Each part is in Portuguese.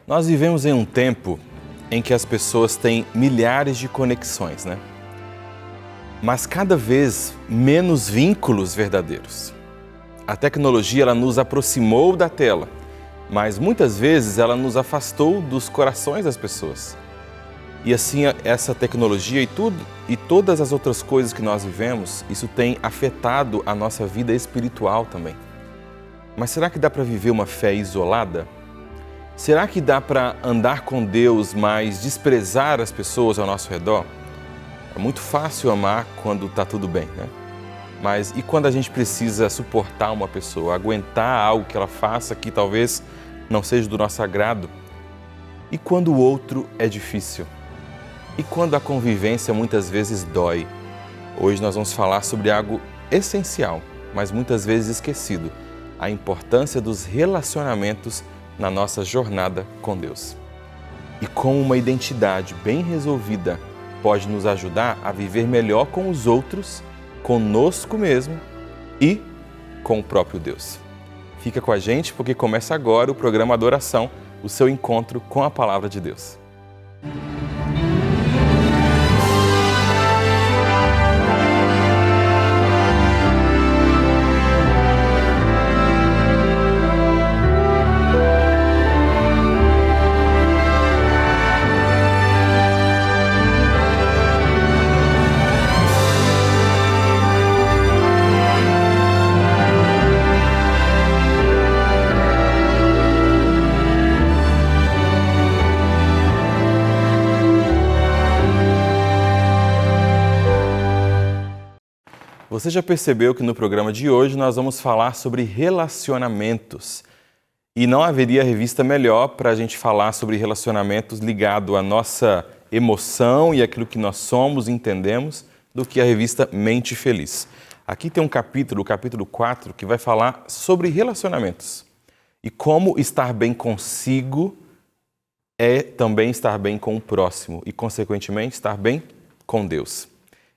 Nós vivemos em um tempo em que as pessoas têm milhares de conexões, né? Mas cada vez menos vínculos verdadeiros. A tecnologia ela nos aproximou da tela, mas muitas vezes ela nos afastou dos corações das pessoas. E assim, essa tecnologia e todas as outras coisas que nós vivemos, isso tem afetado a nossa vida espiritual também. Mas será que dá para viver uma fé isolada? Será que dá para andar com Deus, mas desprezar as pessoas ao nosso redor? É muito fácil amar quando está tudo bem, né? Mas e quando a gente precisa suportar uma pessoa, aguentar algo que ela faça que talvez não seja do nosso agrado? E quando o outro é difícil? E quando a convivência muitas vezes dói? Hoje nós vamos falar sobre algo essencial, mas muitas vezes esquecido: a importância dos relacionamentos na nossa jornada com Deus. E como uma identidade bem resolvida pode nos ajudar a viver melhor com os outros, conosco mesmo e com o próprio Deus. Fica com a gente porque começa agora o programa Adoração, o seu encontro com a Palavra de Deus. Você já percebeu que no programa de hoje nós vamos falar sobre relacionamentos. E não haveria revista melhor para a gente falar sobre relacionamentos ligado à nossa emoção e aquilo que nós somos e entendemos do que a revista Mente Feliz. Aqui tem um capítulo, o capítulo 4, que vai falar sobre relacionamentos. E como estar bem consigo é também estar bem com o próximo e, consequentemente, estar bem com Deus.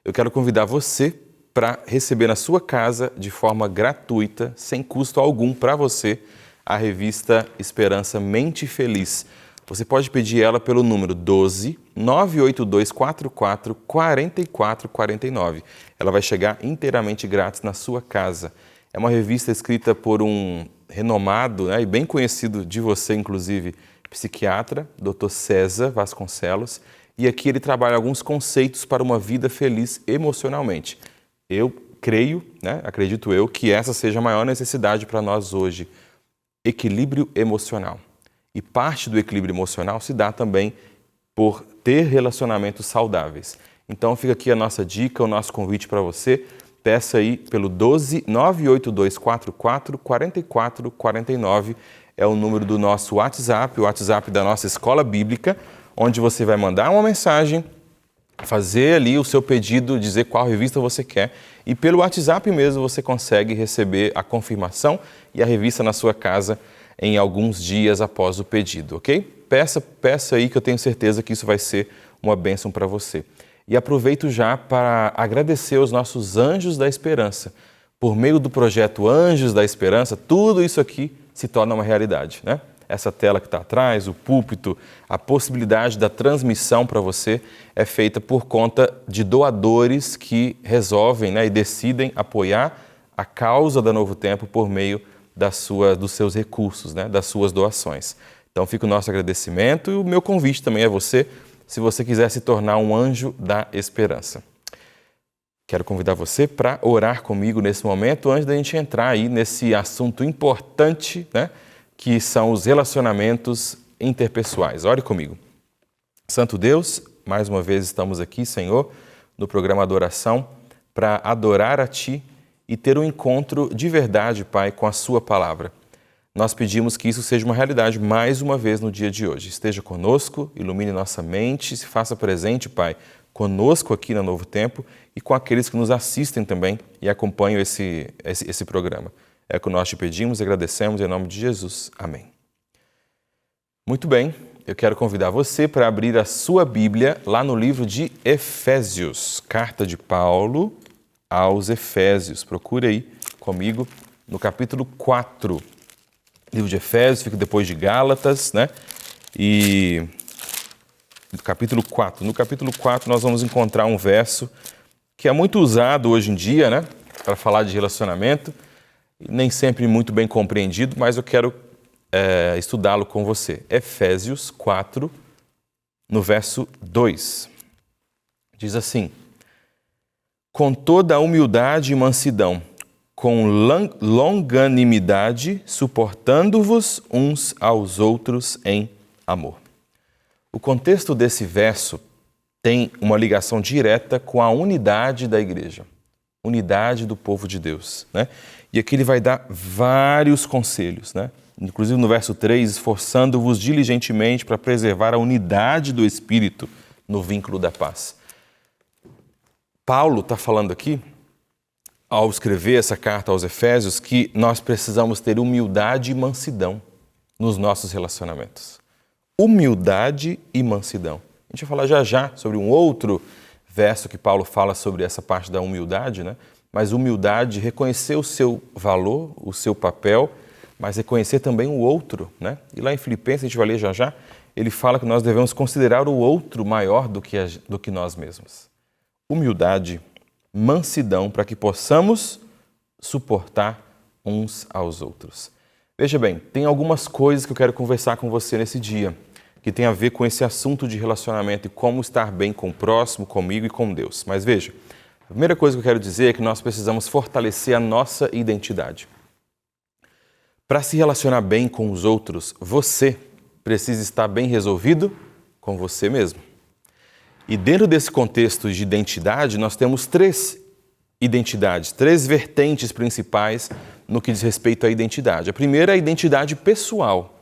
Eu quero convidar você para receber na sua casa, de forma gratuita, sem custo algum para você, a revista Esperança Mente Feliz. Você pode pedir ela pelo número 12 98244 4449. Ela vai chegar inteiramente grátis na sua casa. É uma revista escrita por um renomado, né, e bem conhecido de você, inclusive, psiquiatra, Dr. César Vasconcelos. E aqui ele trabalha alguns conceitos para uma vida feliz emocionalmente. Eu creio, né, acredito eu, que essa seja a maior necessidade para nós hoje, equilíbrio emocional. E parte do equilíbrio emocional se dá também por ter relacionamentos saudáveis. Então fica aqui a nossa dica, o nosso convite para você. Peça aí pelo 12 98244 4449, é o número do nosso WhatsApp, o WhatsApp da nossa Escola Bíblica, onde você vai mandar uma mensagem, fazer ali o seu pedido, dizer qual revista você quer, e pelo WhatsApp mesmo você consegue receber a confirmação e a revista na sua casa em alguns dias após o pedido, ok? Peça aí que eu tenho certeza que isso vai ser uma bênção para você. E aproveito já para agradecer aos nossos Anjos da Esperança. Por meio do projeto Anjos da Esperança, tudo isso aqui se torna uma realidade, né? Essa tela que está atrás, o púlpito, a possibilidade da transmissão para você é feita por conta de doadores que resolvem, né, e decidem apoiar a causa da Novo Tempo por meio dos seus recursos, né, das suas doações. Então fica o nosso agradecimento e o meu convite também é você, se você quiser se tornar um anjo da esperança. Quero convidar você para orar comigo nesse momento, antes da gente entrar aí nesse assunto importante, né, que são os relacionamentos interpessoais. Ore comigo. Santo Deus, mais uma vez estamos aqui, Senhor, no programa Adoração, para adorar a Ti e ter um encontro de verdade, Pai, com a Sua Palavra. Nós pedimos que isso seja uma realidade mais uma vez no dia de hoje. Esteja conosco, ilumine nossa mente, se faça presente, Pai, conosco aqui no Novo Tempo e com aqueles que nos assistem também e acompanham esse programa. É o que nós te pedimos e agradecemos em nome de Jesus. Amém. Muito bem, eu quero convidar você para abrir a sua Bíblia lá no livro de Efésios, carta de Paulo aos Efésios. Procure aí comigo no capítulo 4. Livro de Efésios, fica depois de Gálatas, né? e no capítulo 4. No capítulo 4 nós vamos encontrar um verso que é muito usado hoje em dia, né, para falar de relacionamento, e nem sempre muito bem compreendido, mas eu quero estudá-lo com você. Efésios 4, no verso 2. Diz assim: com toda a humildade e mansidão, com longanimidade, suportando-vos uns aos outros em amor. O contexto desse verso tem uma ligação direta com a unidade da igreja, unidade do povo de Deus, né? E aqui ele vai dar vários conselhos, né? Inclusive no verso 3, esforçando-vos diligentemente para preservar a unidade do Espírito no vínculo da paz. Paulo está falando aqui, ao escrever essa carta aos Efésios, que nós precisamos ter humildade e mansidão nos nossos relacionamentos. Humildade e mansidão. A gente vai falar já já sobre um outro verso que Paulo fala sobre essa parte da humildade, né? Mas humildade, reconhecer o seu valor, o seu papel, mas reconhecer também o outro, né? E lá em Filipenses, a gente vai ler já já, ele fala que nós devemos considerar o outro maior do que nós mesmos. Humildade, mansidão, para que possamos suportar uns aos outros. Veja bem, tem algumas coisas que eu quero conversar com você nesse dia, que tem a ver com esse assunto de relacionamento e como estar bem com o próximo, comigo e com Deus. Mas veja, a primeira coisa que eu quero dizer é que nós precisamos fortalecer a nossa identidade. Para se relacionar bem com os outros, você precisa estar bem resolvido com você mesmo. E dentro desse contexto de identidade, nós temos três identidades, três vertentes principais no que diz respeito à identidade. A primeira é a identidade pessoal.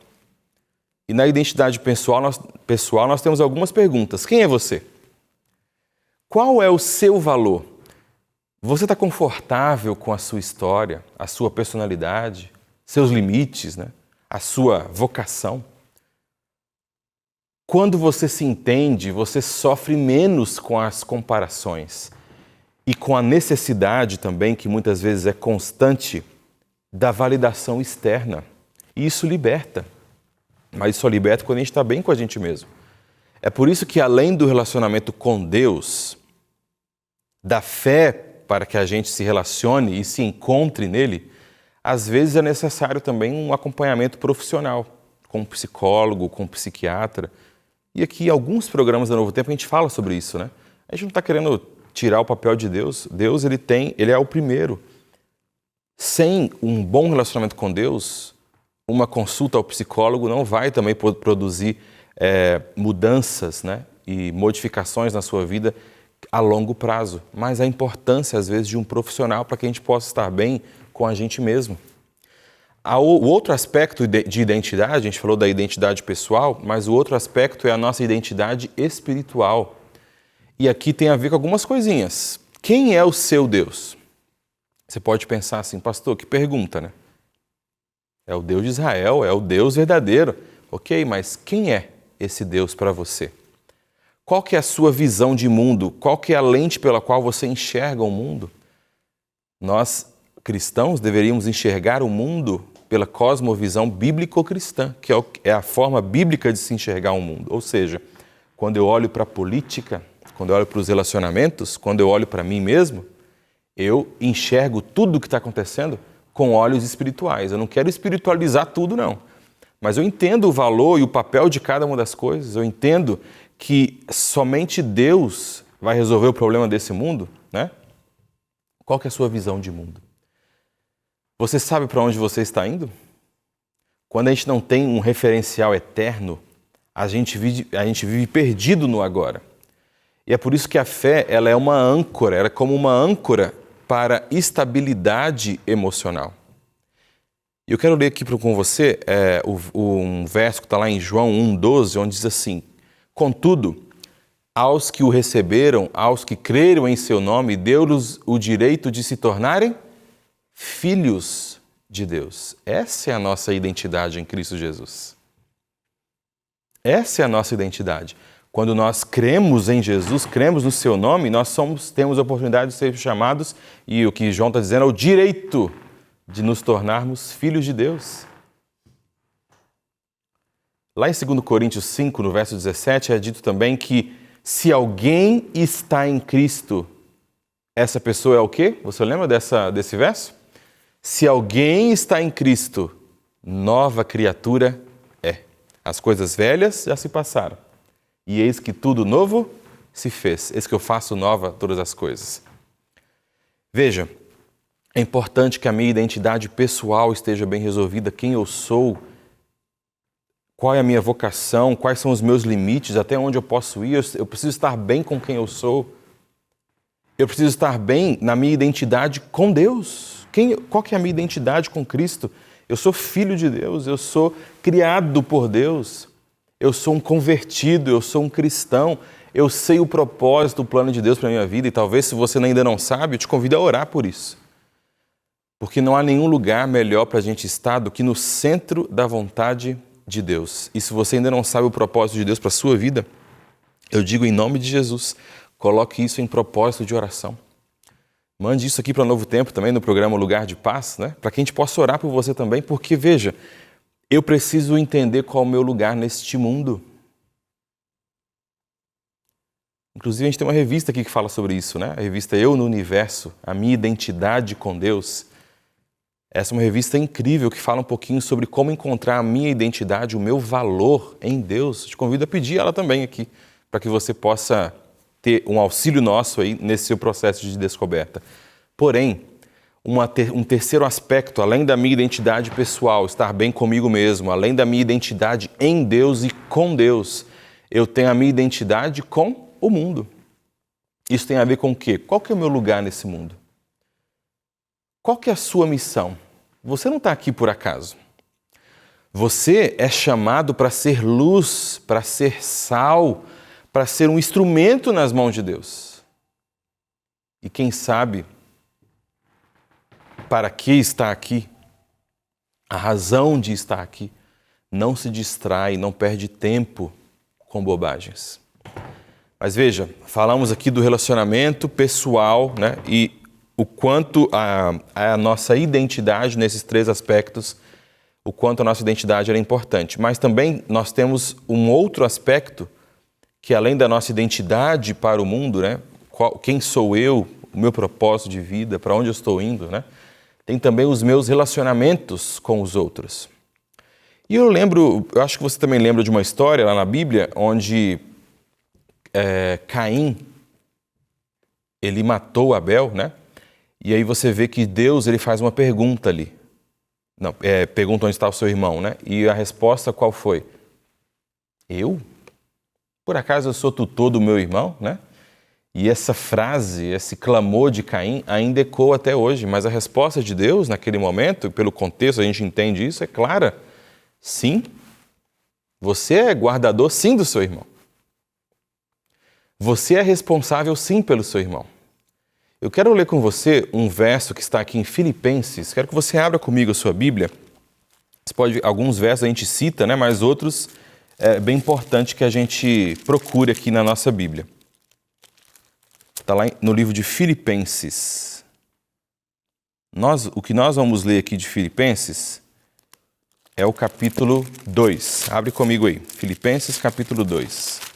E na identidade pessoal nós temos algumas perguntas. Quem é você? Qual é o seu valor? Você está confortável com a sua história, a sua personalidade, seus limites, né? A sua vocação? Quando você se entende, você sofre menos com as comparações e com a necessidade também, que muitas vezes é constante, da validação externa. E isso liberta. Mas só liberta quando a gente está bem com a gente mesmo. É por isso que, além do relacionamento com Deus, da fé para que a gente se relacione e se encontre nele, às vezes é necessário também um acompanhamento profissional, com um psicólogo, com um psiquiatra. E aqui, em alguns programas da Novo Tempo, a gente fala sobre isso, né? A gente não está querendo tirar o papel de Deus. Deus, ele é o primeiro. Sem um bom relacionamento com Deus, uma consulta ao psicólogo não vai também produzir mudanças, né? E modificações na sua vida a longo prazo. Mas a importância, às vezes, de um profissional para que a gente possa estar bem com a gente mesmo. O outro aspecto de identidade, a gente falou da identidade pessoal, mas o outro aspecto é a nossa identidade espiritual. E aqui tem a ver com algumas coisinhas. Quem é o seu Deus? Você pode pensar assim, pastor, que pergunta, né? É o Deus de Israel, é o Deus verdadeiro. Ok, mas quem é esse Deus para você? Qual que é a sua visão de mundo? Qual que é a lente pela qual você enxerga o mundo? Nós, cristãos, deveríamos enxergar o mundo pela cosmovisão bíblico-cristã, que é a forma bíblica de se enxergar o mundo. Ou seja, quando eu olho para a política, quando eu olho para os relacionamentos, quando eu olho para mim mesmo, eu enxergo tudo o que está acontecendo com olhos espirituais. Eu não quero espiritualizar tudo, não. Mas eu entendo o valor e o papel de cada uma das coisas. Eu entendo que somente Deus vai resolver o problema desse mundo, né? Qual que é a sua visão de mundo? Você sabe para onde você está indo? Quando a gente não tem um referencial eterno, a gente vive perdido no agora. E é por isso que a fé ela é uma âncora, ela é como uma âncora para estabilidade emocional. E eu quero ler aqui com você um verso que está lá em João 1,12, onde diz assim: contudo, aos que o receberam, aos que creram em seu nome, deu-lhes o direito de se tornarem filhos de Deus. Essa é a nossa identidade em Cristo Jesus. Essa é a nossa identidade. Quando nós cremos em Jesus, cremos no seu nome, nós temos a oportunidade de ser chamados, e o que João está dizendo é o direito de nos tornarmos filhos de Deus. Lá em 2 Coríntios 5, no verso 17, é dito também que se alguém está em Cristo, essa pessoa é o quê? Você lembra desse verso? Se alguém está em Cristo, nova criatura é. As coisas velhas já se passaram. E eis que tudo novo se fez. Eis que eu faço nova todas as coisas. Veja, é importante que a minha identidade pessoal esteja bem resolvida. Quem eu sou, qual é a minha vocação, quais são os meus limites, até onde eu posso ir. Eu preciso estar bem com quem eu sou. Eu preciso estar bem na minha identidade com Deus. Qual que é a minha identidade com Cristo? Eu sou filho de Deus, eu sou criado por Deus, eu sou um convertido, eu sou um cristão, eu sei o propósito, o plano de Deus para a minha vida e talvez se você ainda não sabe, eu te convido a orar por isso. Porque não há nenhum lugar melhor para a gente estar do que no centro da vontade de Deus. E se você ainda não sabe o propósito de Deus para a sua vida, eu digo em nome de Jesus, coloque isso em propósito de oração. Mande isso aqui para Novo Tempo também, no programa Lugar de Paz, né? Para que a gente possa orar por você também, porque, veja, eu preciso entender qual é o meu lugar neste mundo. Inclusive, a gente tem uma revista aqui que fala sobre isso, né? A revista Eu no Universo, a minha identidade com Deus. Essa é uma revista incrível que fala um pouquinho sobre como encontrar a minha identidade, o meu valor em Deus. Te convido a pedir ela também aqui, para que você possa ter um auxílio nosso aí nesse seu processo de descoberta. Porém, um terceiro aspecto, além da minha identidade pessoal, estar bem comigo mesmo, além da minha identidade em Deus e com Deus, eu tenho a minha identidade com o mundo. Isso tem a ver com o quê? Qual que é o meu lugar nesse mundo? Qual que é a sua missão? Você não está aqui por acaso. Você é chamado para ser luz, para ser sal, para ser um instrumento nas mãos de Deus. E quem sabe para que está aqui, a razão de estar aqui, não se distrai, não perde tempo com bobagens. Mas veja, falamos aqui do relacionamento pessoal, né? E o quanto a nossa identidade nesses três aspectos, o quanto a nossa identidade era importante. Mas também nós temos um outro aspecto que além da nossa identidade para o mundo, né? Quem sou eu, o meu propósito de vida, para onde eu estou indo, né? Tem também os meus relacionamentos com os outros. E eu acho que você também lembra de uma história lá na Bíblia, onde Caim, ele matou Abel, né? E aí você vê que Deus, ele faz uma pergunta ali. Não, pergunta onde está o seu irmão, né? E a resposta qual foi? Eu? Por acaso eu sou tutor do meu irmão, né? E essa frase, esse clamor de Caim ainda ecoa até hoje, mas a resposta de Deus naquele momento, pelo contexto a gente entende isso, é clara. Sim, você é guardador sim do seu irmão. Você é responsável sim pelo seu irmão. Eu quero ler com você um verso que está aqui em Filipenses. Quero que você abra comigo a sua Bíblia. Alguns versos a gente cita, né? Mas outros é bem importante que a gente procure aqui na nossa Bíblia. Está lá no livro de Filipenses. O que nós vamos ler aqui de Filipenses é o capítulo 2. Abre comigo aí. Filipenses, capítulo 2.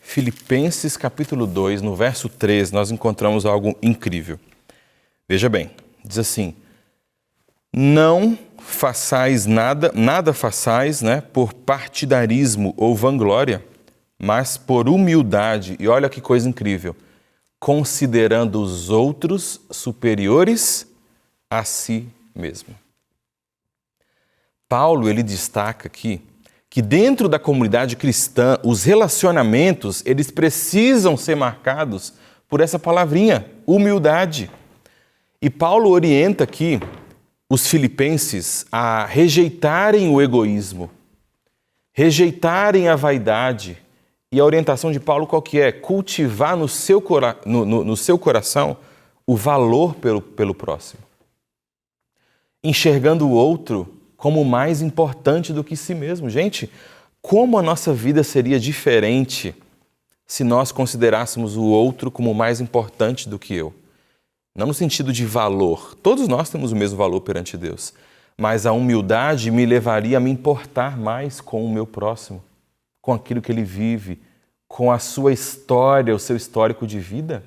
Filipenses, capítulo 2, no verso 3, nós encontramos algo incrível. Veja bem, diz assim: não façais nada façais, né, por partidarismo ou vanglória, mas por humildade, e olha que coisa incrível, considerando os outros superiores a si mesmo. Paulo, ele destaca aqui que dentro da comunidade cristã, os relacionamentos, eles precisam ser marcados por essa palavrinha, humildade. E Paulo orienta aqui os filipenses a rejeitarem o egoísmo, rejeitarem a vaidade. E a orientação de Paulo qual que é? Cultivar no seu coração o valor pelo próximo. Enxergando o outro como mais importante do que si mesmo. Gente, como a nossa vida seria diferente se nós considerássemos o outro como mais importante do que eu? Não no sentido de valor. Todos nós temos o mesmo valor perante Deus. Mas a humildade me levaria a me importar mais com o meu próximo, com aquilo que ele vive, com a sua história, o seu histórico de vida.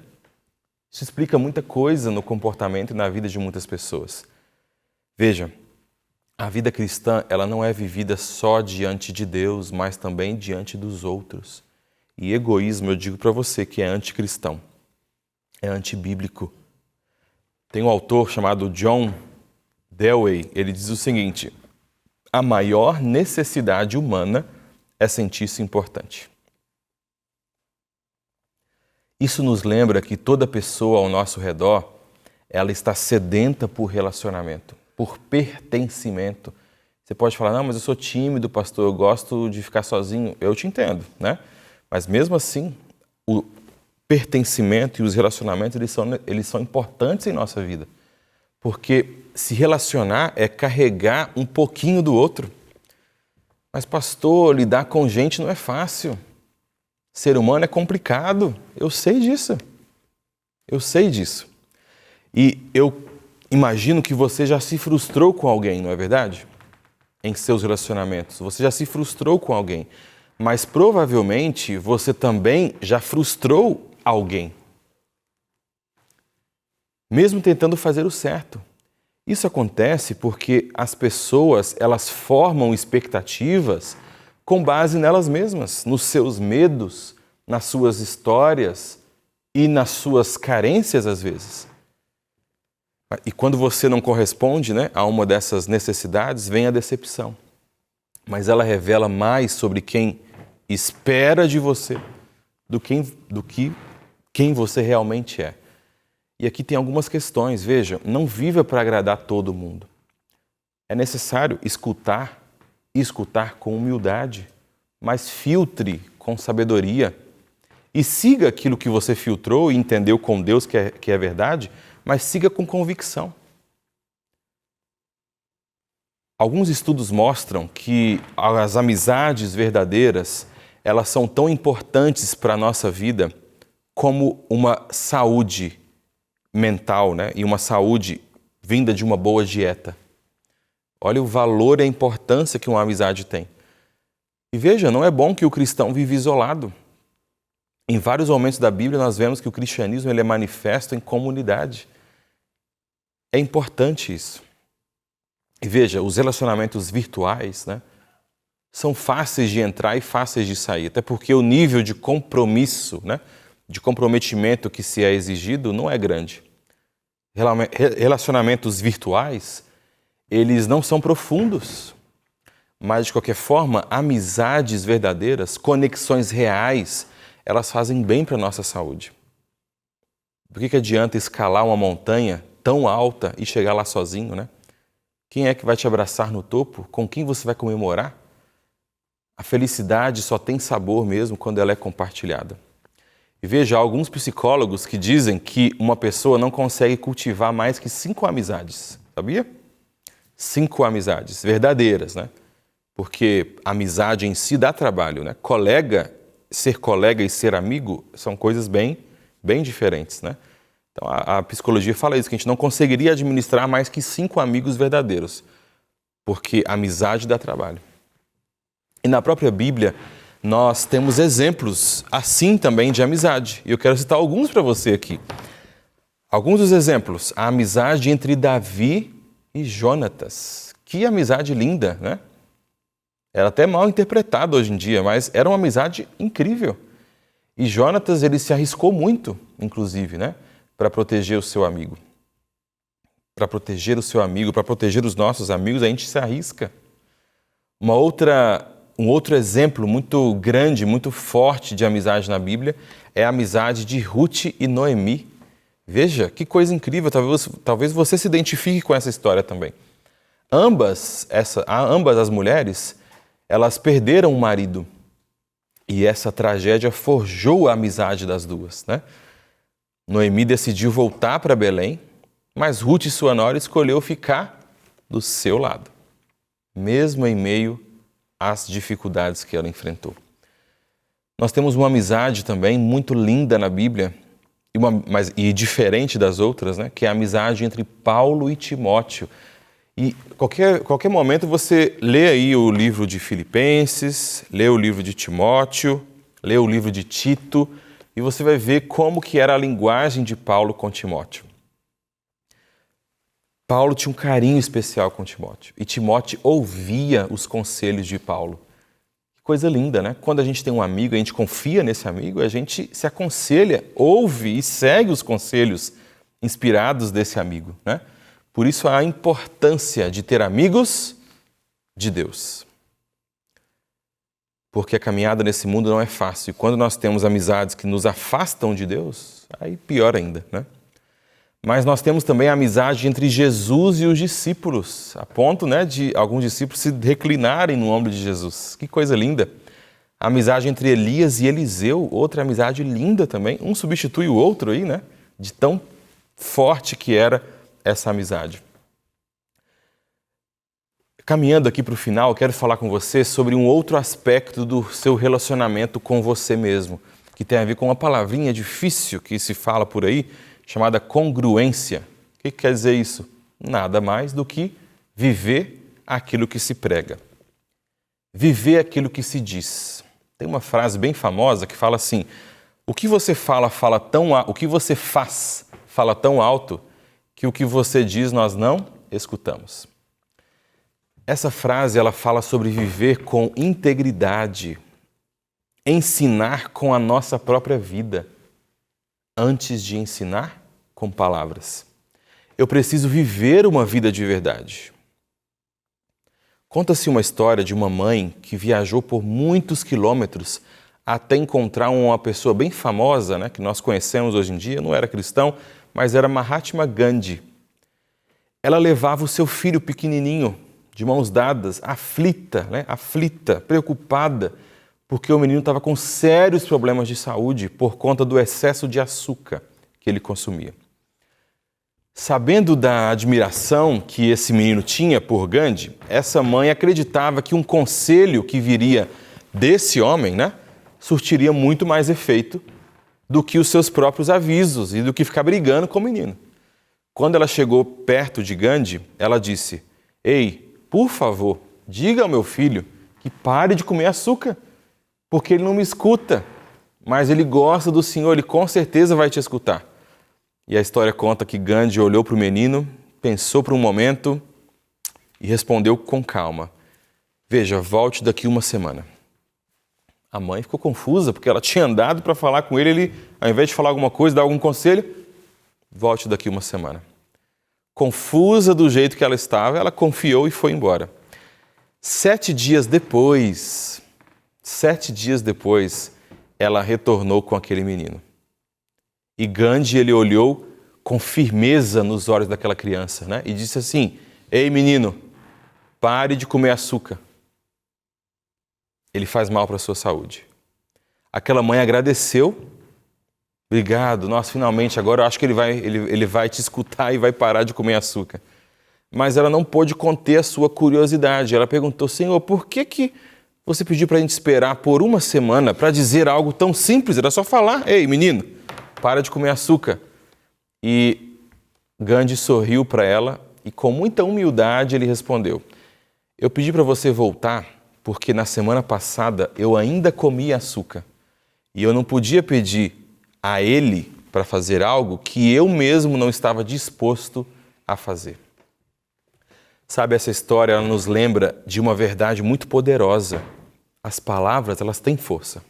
Isso explica muita coisa no comportamento e na vida de muitas pessoas. Veja, a vida cristã, ela não é vivida só diante de Deus, mas também diante dos outros. E egoísmo, eu digo para você que é anticristão, é antibíblico. Tem um autor chamado John Dewey, ele diz o seguinte: a maior necessidade humana é sentir-se importante. Isso nos lembra que toda pessoa ao nosso redor, ela está sedenta por relacionamento, por pertencimento. Você pode falar, não, mas eu sou tímido, pastor, eu gosto de ficar sozinho. Eu te entendo, né? Mas mesmo assim, o pertencimento e os relacionamentos, eles são importantes em nossa vida. Porque se relacionar é carregar um pouquinho do outro. Mas, pastor, lidar com gente não é fácil. Ser humano é complicado. Eu sei disso. Eu sei disso. E eu imagino que você já se frustrou com alguém, não é verdade? Em seus relacionamentos. Você já se frustrou com alguém. Mas provavelmente você também já frustrou alguém. Mesmo tentando fazer o certo. Isso acontece porque as pessoas, elas formam expectativas com base nelas mesmas, nos seus medos, nas suas histórias e nas suas carências às vezes. E quando você não corresponde, né, a uma dessas necessidades, vem a decepção. Mas ela revela mais sobre quem espera de você do que quem você realmente é. E aqui tem algumas questões. Veja, não viva para agradar todo mundo. É necessário escutar com humildade, mas filtre com sabedoria. E siga aquilo que você filtrou e entendeu com Deus que é verdade, mas siga com convicção. Alguns estudos mostram que as amizades verdadeiras, elas são tão importantes para a nossa vida como uma saúde mental, né? E uma saúde vinda de uma boa dieta. Olha o valor e a importância que uma amizade tem. E veja, não é bom que o cristão vive isolado. Em vários momentos da Bíblia nós vemos que o cristianismo ele é manifesto em comunidade. É importante isso. E veja, os relacionamentos virtuais, né, são fáceis de entrar e fáceis de sair, até porque o nível de compromisso, né, de comprometimento que se é exigido não é grande. Relacionamentos virtuais, eles não são profundos, mas de qualquer forma, amizades verdadeiras, conexões reais, elas fazem bem para a nossa saúde. Por que adianta escalar uma montanha tão alta e chegar lá sozinho, né? Quem é que vai te abraçar no topo? Com quem você vai comemorar? A felicidade só tem sabor mesmo quando ela é compartilhada. E veja, há alguns psicólogos que dizem que uma pessoa não consegue cultivar mais que 5 amizades, sabia? 5 amizades verdadeiras, né? Porque amizade em si dá trabalho, né? Ser colega e ser amigo são coisas bem diferentes, né? Então a psicologia fala isso, que a gente não conseguiria administrar mais que 5 amigos verdadeiros, porque amizade dá trabalho. E na própria Bíblia, nós temos exemplos assim também de amizade. E eu quero citar alguns para você aqui. Alguns dos exemplos. A amizade entre Davi e Jonatas. Que amizade linda, né? Era até mal interpretada hoje em dia, mas era uma amizade incrível. E Jonatas, ele se arriscou muito, inclusive, né? Para proteger o seu amigo. Para proteger o seu amigo, para proteger os nossos amigos, a gente se arrisca. Um outro exemplo muito grande, muito forte de amizade na Bíblia é a amizade de Ruth e Noemi. Veja, que coisa incrível, talvez você se identifique com essa história também. Ambas as mulheres, elas perderam o marido. E essa tragédia forjou a amizade das duas, né? Noemi decidiu voltar para Belém, mas Ruth, sua nora, escolheu ficar do seu lado, mesmo em meio às dificuldades que ela enfrentou. Nós temos uma amizade também muito linda na Bíblia, e diferente das outras, né? Que é a amizade entre Paulo e Timóteo. E qualquer momento você lê aí o livro de Filipenses, lê o livro de Timóteo, lê o livro de Tito, e você vai ver como que era a linguagem de Paulo com Timóteo. Paulo tinha um carinho especial com Timóteo, e Timóteo ouvia os conselhos de Paulo. Que coisa linda, né? Quando a gente tem um amigo, a gente confia nesse amigo, a gente se aconselha, ouve e segue os conselhos inspirados desse amigo, né? Por isso a importância de ter amigos de Deus. Porque a caminhada nesse mundo não é fácil. E quando nós temos amizades que nos afastam de Deus, aí pior ainda, né? Mas nós temos também a amizade entre Jesus e os discípulos, a ponto, né, de alguns discípulos se reclinarem no ombro de Jesus. Que coisa linda! A amizade entre Elias e Eliseu, outra amizade linda também. Um substitui o outro aí, né? De tão forte que era essa amizade. Caminhando aqui para o final, eu quero falar com você sobre um outro aspecto do seu relacionamento com você mesmo, que tem a ver com uma palavrinha difícil que se fala por aí, chamada congruência. O que quer dizer isso? Nada mais do que viver aquilo que se prega. Viver aquilo que se diz. Tem uma frase bem famosa que fala assim: o que você o que você faz fala tão alto que o que você diz nós não escutamos. Essa frase ela fala sobre viver com integridade, ensinar com a nossa própria vida, antes de ensinar com palavras. Eu preciso viver uma vida de verdade. Conta-se uma história de uma mãe que viajou por muitos quilômetros até encontrar uma pessoa bem famosa, né, que nós conhecemos hoje em dia, não era cristão, mas era Mahatma Gandhi. Ela levava o seu filho pequenininho, de mãos dadas, aflita, preocupada, porque o menino estava com sérios problemas de saúde por conta do excesso de açúcar que ele consumia. Sabendo da admiração que esse menino tinha por Gandhi, essa mãe acreditava que um conselho que viria desse homem, né, surtiria muito mais efeito do que os seus próprios avisos e do que ficar brigando com o menino. Quando ela chegou perto de Gandhi, ela disse: "Ei, por favor, diga ao meu filho que pare de comer açúcar, porque ele não me escuta, mas ele gosta do Senhor, ele com certeza vai te escutar." E a história conta que Gandhi olhou para o menino, pensou por um momento e respondeu com calma: "Veja, volte daqui uma semana." A mãe ficou confusa, porque ela tinha andado para falar com ele, ao invés de falar alguma coisa, dar algum conselho, volte daqui uma semana. Confusa do jeito que ela estava, ela confiou e foi embora. 7 dias depois, ela retornou com aquele menino. E Gandhi, ele olhou com firmeza nos olhos daquela criança, né? E disse assim: "Ei, menino, pare de comer açúcar. Ele faz mal para a sua saúde." Aquela mãe agradeceu. "Obrigado, nossa, finalmente, agora eu acho que ele vai te escutar e vai parar de comer açúcar." Mas ela não pôde conter a sua curiosidade. Ela perguntou: "Senhor, por que você pediu para a gente esperar por uma semana para dizer algo tão simples? Era só falar: 'Ei, menino, para de comer açúcar.'" E Gandhi sorriu para ela e com muita humildade ele respondeu: "Eu pedi para você voltar porque na semana passada eu ainda comia açúcar e eu não podia pedir a ele para fazer algo que eu mesmo não estava disposto a fazer." Sabe, essa história ela nos lembra de uma verdade muito poderosa. As palavras, elas têm força,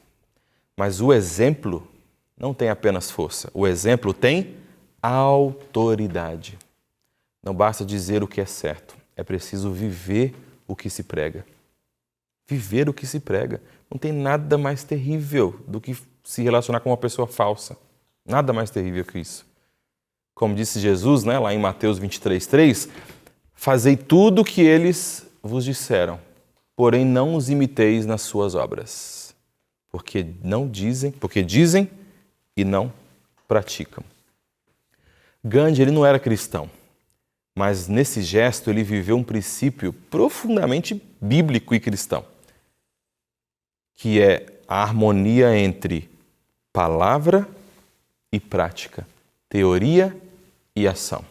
mas o exemplo não tem apenas força. O exemplo tem autoridade. Não basta dizer o que é certo, é preciso viver o que se prega. Viver o que se prega. Não tem nada mais terrível do que se relacionar com uma pessoa falsa. Nada mais terrível que isso. Como disse Jesus, né, lá em Mateus 23:3, "Fazei tudo o que eles vos disseram, porém não os imiteis nas suas obras, porque dizem e não praticam." Gandhi, ele não era cristão, mas nesse gesto ele viveu um princípio profundamente bíblico e cristão, que é a harmonia entre palavra e prática, teoria e ação.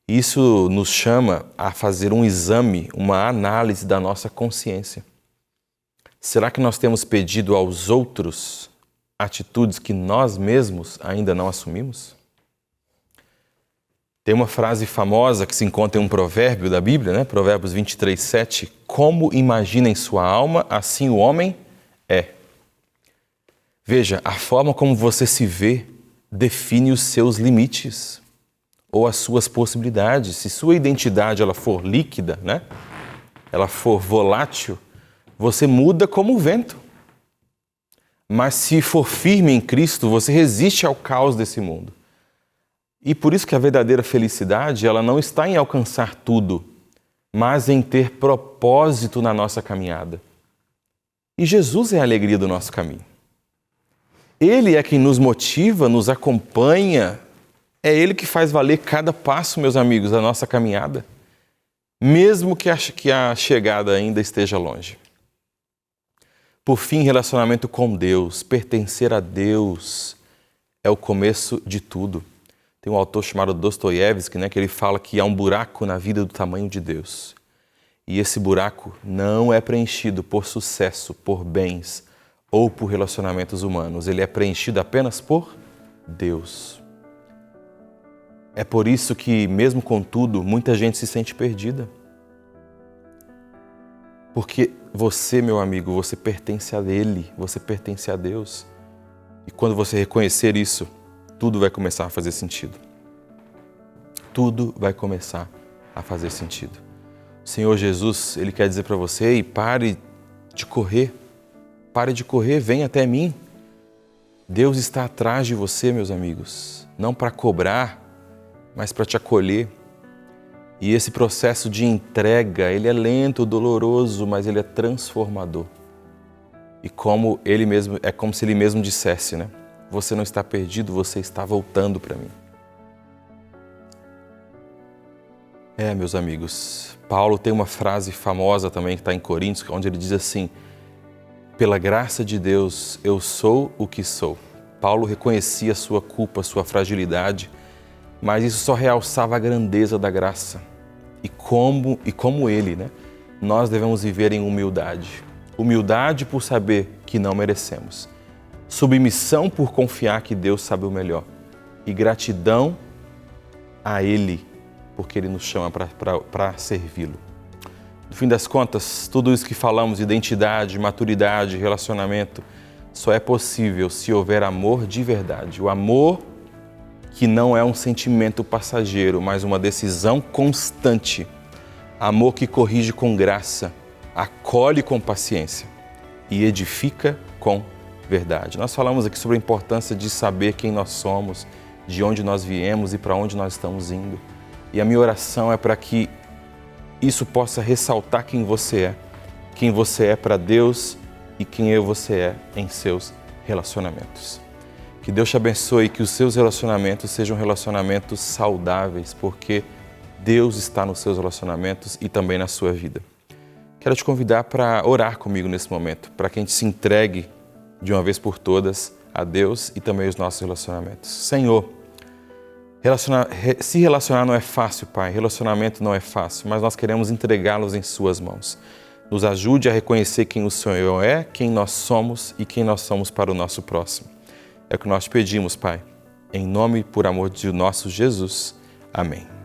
Isso nos chama a fazer um exame, uma análise da nossa consciência. Será que nós temos pedido aos outros atitudes que nós mesmos ainda não assumimos? Tem uma frase famosa que se encontra em um provérbio da Bíblia, né? Provérbios 23:7. Como imagina em sua alma, assim o homem é. Veja, a forma como você se vê define os seus limites ou as suas possibilidades. Se sua identidade ela for líquida, né? Ela for volátil, você muda como o vento. Mas se for firme em Cristo, você resiste ao caos desse mundo. E por isso que a verdadeira felicidade, ela não está em alcançar tudo, mas em ter propósito na nossa caminhada. E Jesus é a alegria do nosso caminho. Ele é quem nos motiva, nos acompanha. É Ele que faz valer cada passo, meus amigos, da nossa caminhada, mesmo que a chegada ainda esteja longe. Por fim, relacionamento com Deus, pertencer a Deus é o começo de tudo. Tem um autor chamado Dostoiévski, né, que ele fala que há um buraco na vida do tamanho de Deus. E esse buraco não é preenchido por sucesso, por bens ou por relacionamentos humanos. Ele é preenchido apenas por Deus. É por isso que, mesmo com tudo, muita gente se sente perdida. Porque você, meu amigo, você pertence a Ele, você pertence a Deus. E quando você reconhecer isso, tudo vai começar a fazer sentido. Tudo vai começar a fazer sentido. O Senhor Jesus, Ele quer dizer para você, ei, pare de correr, vem até mim. Deus está atrás de você, meus amigos, não para cobrar, mas para te acolher. E esse processo de entrega, ele é lento, doloroso, mas ele é transformador. E como se ele mesmo dissesse, né? Você não está perdido, você está voltando para mim. Meus amigos, Paulo tem uma frase famosa também que está em Coríntios, onde ele diz assim: pela graça de Deus, eu sou o que sou. Paulo reconhecia a sua culpa, a sua fragilidade, mas isso só realçava a grandeza da graça. E como ele, né? Nós devemos viver em humildade. Humildade por saber que não merecemos. Submissão por confiar que Deus sabe o melhor. E gratidão a Ele, porque Ele nos chama para servi-lo. No fim das contas, tudo isso que falamos, identidade, maturidade, relacionamento, só é possível se houver amor de verdade. O amor que não é um sentimento passageiro, mas uma decisão constante. Amor que corrige com graça, acolhe com paciência e edifica com verdade. Nós falamos aqui sobre a importância de saber quem nós somos, de onde nós viemos e para onde nós estamos indo. E a minha oração é para que isso possa ressaltar quem você é para Deus e quem você é em seus relacionamentos. Que Deus te abençoe e que os seus relacionamentos sejam relacionamentos saudáveis, porque Deus está nos seus relacionamentos e também na sua vida. Quero te convidar para orar comigo nesse momento, para que a gente se entregue de uma vez por todas a Deus e também os nossos relacionamentos. Senhor, se relacionar não é fácil, Pai, relacionamento não é fácil, mas nós queremos entregá-los em Suas mãos. Nos ajude a reconhecer quem o Senhor é, quem nós somos e quem nós somos para o nosso próximo. É o que nós te pedimos, Pai, em nome e por amor de nosso Jesus. Amém.